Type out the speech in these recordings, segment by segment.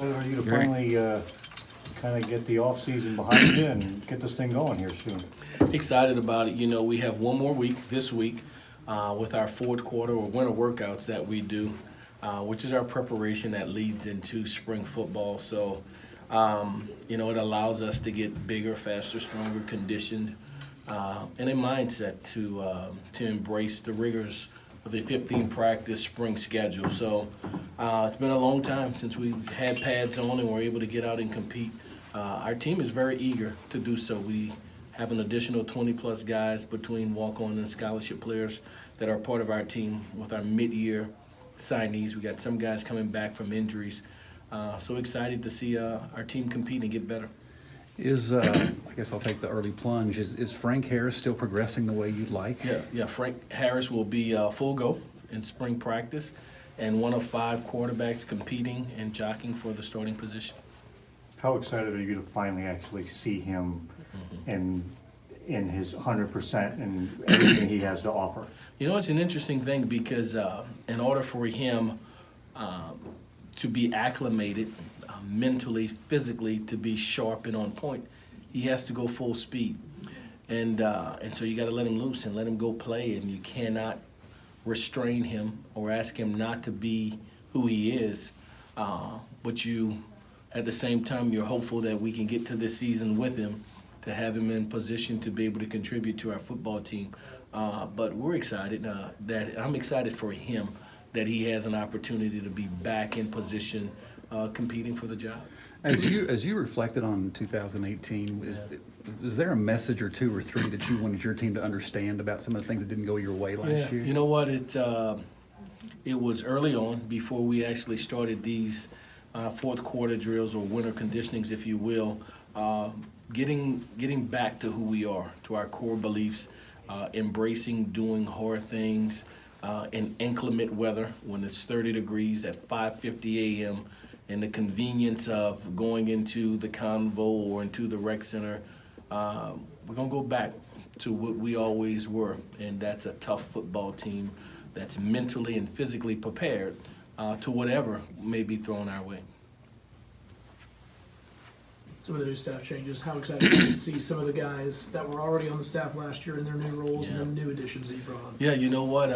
Are you to finally kind of get the off season behind you and get this thing going here soon? Excited about it. You know, we have one more week this week with our fourth quarter or winter workouts that we do, which is our preparation that leads into spring football. So, you know, it allows us to get bigger, faster, stronger, conditioned, and a mindset to embrace the rigors of a 15-practice spring schedule. So it's been a long time since we had pads on and were able to get out and compete. Our team is very eager to do so. We have an additional 20-plus guys between walk-on and scholarship players that are part of our team with our mid-year signees. We got some guys coming back from injuries. So excited to see our team compete and get better. I guess I'll take the early plunge. Is Frank Harris still progressing the way you'd like? Yeah. Frank Harris will be full go in spring practice, and one of 5 quarterbacks competing and jockeying for the starting position. How excited are you to finally actually see him in his 100% and everything he has to offer? You know, it's an interesting thing because in order for him to be acclimated mentally, physically, to be sharp and on point, he has to go full speed. And so you got to let him loose and let him go play, and you cannot restrain him or ask him not to be who he is. But you, at the same time, you're hopeful that we can get to this season with him to have him in position to be able to contribute to our football team. But we're excited I'm excited for him that he has an opportunity to be back in position competing for the job. As you reflected on 2018, is there a message or 2 or 3 that you wanted your team to understand about some of the things that didn't go your way last year? You know what? It was early on before we actually started these fourth quarter drills or winter conditionings, if you will, getting back to who we are, to our core beliefs, embracing doing hard things in inclement weather when it's 30 degrees at 5:50 a.m., and the convenience of going into the Convo or into the rec center. We're going to go back to what we always were, and that's a tough football team that's mentally and physically prepared to whatever may be thrown our way. Some of the new staff changes, how excited are you to see some of the guys that were already on the staff last year in their new roles and the new additions that you brought on? Yeah, you know what?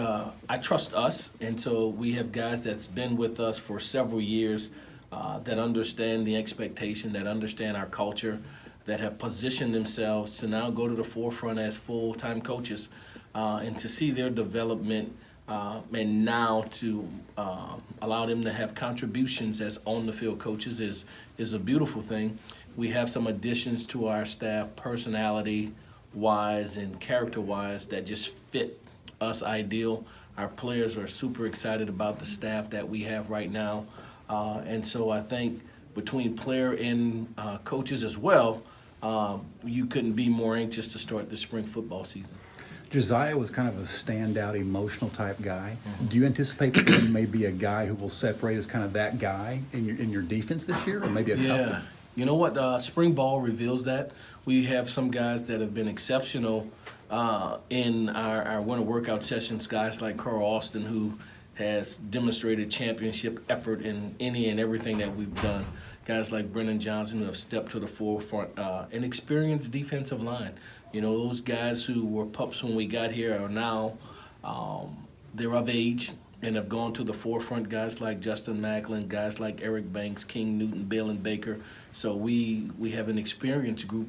I trust us, and so we have guys that's been with us for several years that understand the expectation, that understand our culture, that have positioned themselves to now go to the forefront as full-time coaches, and to see their development and now to allow them to have contributions as on-the-field coaches is a beautiful thing. We have some additions to our staff, personality-wise and character-wise, that just fit us ideal. Our players are super excited about the staff that we have right now. And so I think between player and coaches as well, you couldn't be more anxious to start the spring football season. Josiah was kind of a standout, emotional type guy. Do you anticipate that there may be a guy who will separate as kind of that guy in your defense this year, or maybe a couple? You know what? Spring ball reveals that. We have some guys that have been exceptional in our winter workout sessions, guys like Carl Austin, who has demonstrated championship effort in any and everything that we've done. Guys like Brendan Johnson, who have stepped to the forefront, an experienced defensive line. You know, those guys who were pups when we got here are now, they're of age and have gone to the forefront. Guys like Justin Macklin, guys like Eric Banks, King Newton, Balin Baker. So we have an experienced group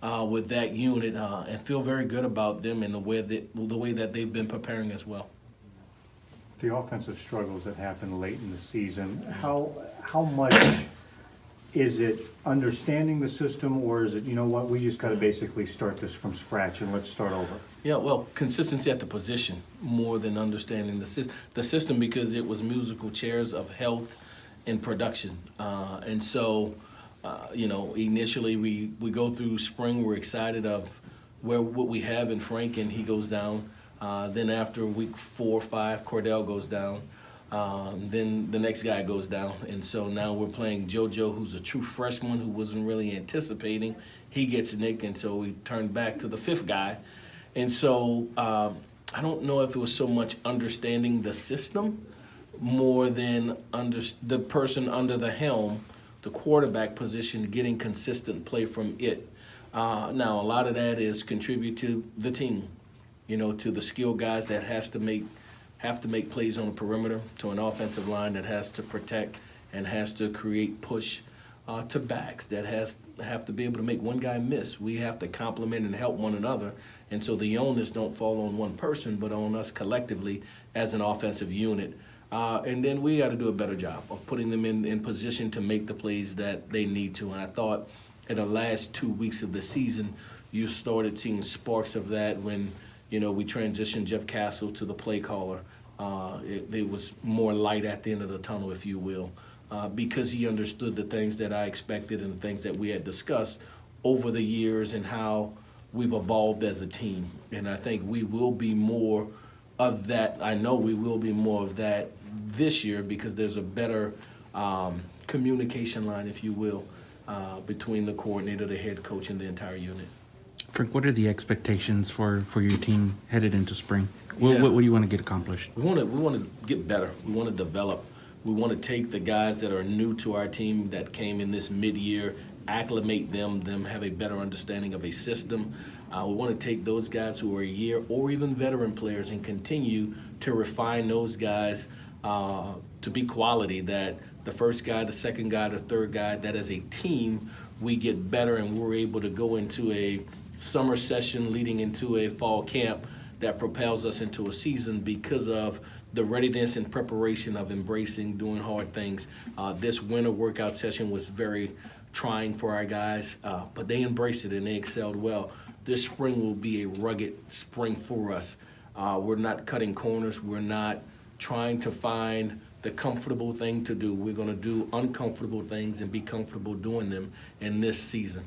with that unit and feel very good about them and the way that they've been preparing as well. The offensive struggles that happened late in the season, how much is it understanding the system, or is it, you know what, we just got to basically start this from scratch and let's start over? Yeah, well, consistency at the position more than understanding the system, because it was musical chairs of health and production. And so, you know, initially we go through spring, we're excited of what we have in Frank, and he goes down. Then after week 4 or 5, Cordell goes down. Then the next guy goes down. And so now we're playing JoJo, who's a true freshman who wasn't really anticipating. He gets nicked, and so we turn back to the 5th guy. And so I don't know if it was so much understanding the system more than the person under the helm the quarterback position, getting consistent play from it. Now, a lot of that is contribute to the team, to the skilled guys that have to make plays on the perimeter, to an offensive line that has to protect and has to create push, to backs that have to be able to make one guy miss. We have to complement and help one another, and so the onus don't fall on one person, but on us collectively as an offensive unit. And then we got to do a better job of putting them in position to make the plays that they need to. And I thought in the last 2 weeks of the season, you started seeing sparks of that when, we transitioned Jeff Castle to the play caller. It was more light at the end of the tunnel, if you will, because he understood the things that I expected and the things that we had discussed over the years and how we've evolved as a team. And I think we will be more of that. I know we will be more of that this year because there's a better communication line, if you will, between the coordinator, the head coach, and the entire unit. Frank, what are the expectations for your team headed into spring? Yeah. What do you want to get accomplished? We want to get better. We want to develop. We want to take the guys that are new to our team that came in this mid-year, acclimate them have a better understanding of a system. We want to take those guys who are a year or even veteran players and continue to refine those guys to be quality, that the first guy, the second guy, the third guy, that as a team we get better and we're able to go into a summer session leading into a fall camp that propels us into a season because of the readiness and preparation of embracing doing hard things. This winter workout session was very trying for our guys, but they embraced it and they excelled well. This spring will be a rugged spring for us. We're not cutting corners. We're not trying to find the comfortable thing to do. We're going to do uncomfortable things and be comfortable doing them in this season.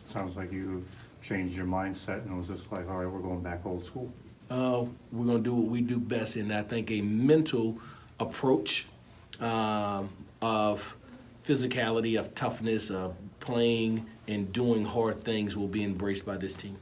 Sounds like you've changed your mindset and it was just like, all right, we're going back old school. We're going to do what we do best, and I think a mental approach of physicality, of toughness, of playing and doing hard things will be embraced by this team.